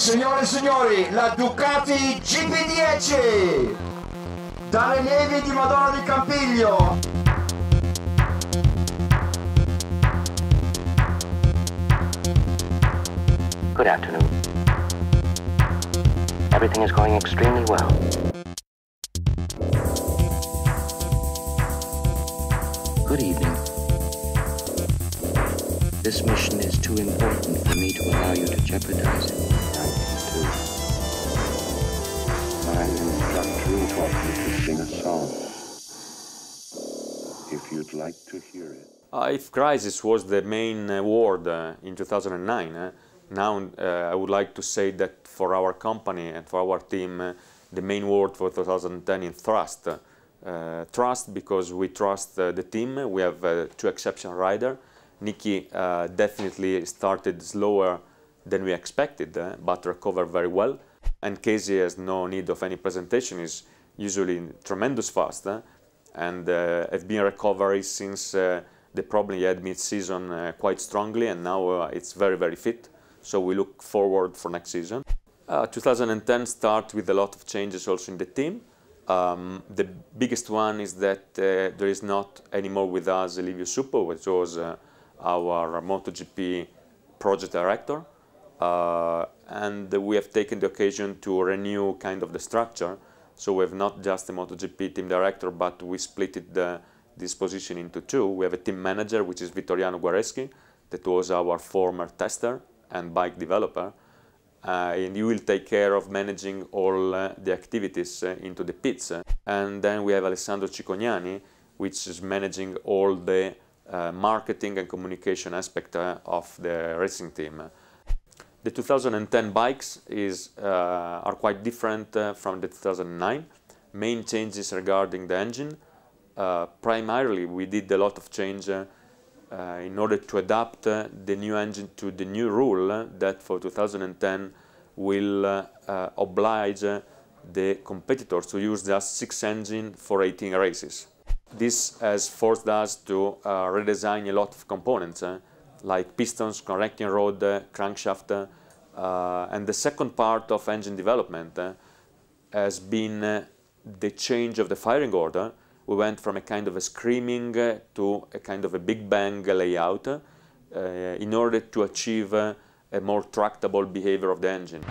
Signore e signori, la Ducati GP10 dalle nevi di Madonna di Campiglio. Good afternoon. Everything is going extremely well. Good evening. This mission is too important for me to allow you to jeopardize it. I instruct you to sing a song. If you'd like to hear it. If crisis was the main word in 2009, now I would like to say that for our company and for our team, the main word for 2010 is trust. Trust because we trust the team. We have two exceptional riders. Nicky definitely started slower than we expected, but recovered very well. And Casey has no need of any presentation, is usually tremendous fast, and have been recovery since the problem he had mid-season quite strongly, and now it's very, very fit. So we look forward for next season. 2010 starts with a lot of changes also in the team. The biggest one is that there is not anymore with us Livio Suppo, which was our MotoGP project director. And we have taken the occasion to renew kind of the structure. So we have not just a MotoGP team director, but we split it this position into two. We have a team manager, which is Vittoriano Guareschi, that was our former tester and bike developer. And he will take care of managing all the activities into the pits. And then we have Alessandro Cicognani, which is managing all the marketing and communication aspect of the racing team. The 2010 bikes are quite different from the 2009. Main changes regarding the engine. Primarily, we did a lot of change in order to adapt the new engine to the new rule that for 2010 will oblige the competitors to use just 6 engines for 18 races. This has forced us to redesign a lot of components, like pistons, connecting rod, crankshaft, and the second part of engine development has been the change of the firing order. We went from a kind of a screaming to a kind of a big bang layout in order to achieve a more tractable behavior of the engine.